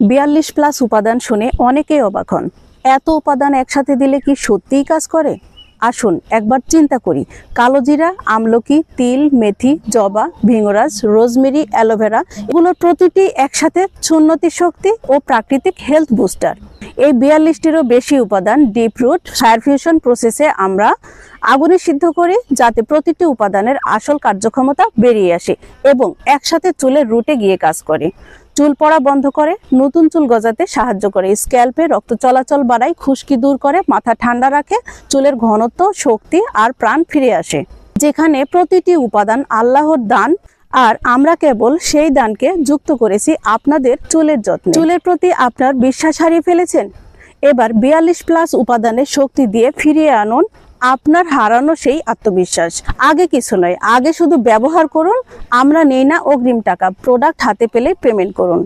42+ উপাদান শুনে অনেকেই অবাক হন। এত উপাদান একসাথে দিলে কি সত্যিই কাজ করে? আসুন একবার চিন্তা করি। কালোজিরা, আমলকি, তিল, মেথি, জবা, ভিঙ্গরাজ, রোজমেরি, অ্যালোভেরা, এগুলোর প্রতিটি একসাথে সুন্নতি শক্তি ও প্রাকৃতিক হেলথ বুস্টার। এই 42টিরও বেশি উপাদান ডিপ রুট ফায়ার ফিউশন প্রসেসে আমরা আগুনে সিদ্ধ করি, যাতে প্রতিটি উপাদানের আসল কার্যক্ষমতা বেরিয়ে আসে এবং একসাথে চুলের রুটে গিয়ে কাজ করে। চুল পড়া বন্ধ করে, নতুন চুল গজাতে সাহায্য করে, স্ক্যাল্পে রক্ত চলাচল বাড়ায়, খুশকি দূর করে, মাথা ঠান্ডা রাখে, চুলের ঘনত্ব, শক্তি আর প্রাণ ফিরে আসে। যেখানে প্রতিটি উপাদান আল্লাহর দান, আর আমরা কেবল সেই দানকে যুক্ত করেছি আপনাদের চুলের যত্নে। চুলের প্রতি আপনার বিশ্বাস হারিয়ে ফেলেছেন? এবার 42+ উপাদানের শক্তি দিয়ে ফিরিয়ে আনুন আপনার হারানো সেই আত্মবিশ্বাস। আগে কিছু নয়, আগে শুধু ব্যবহার করুন। আমরা নেই না অগ্রিম টাকা, প্রোডাক্ট হাতে পেলে পেমেন্ট করুন।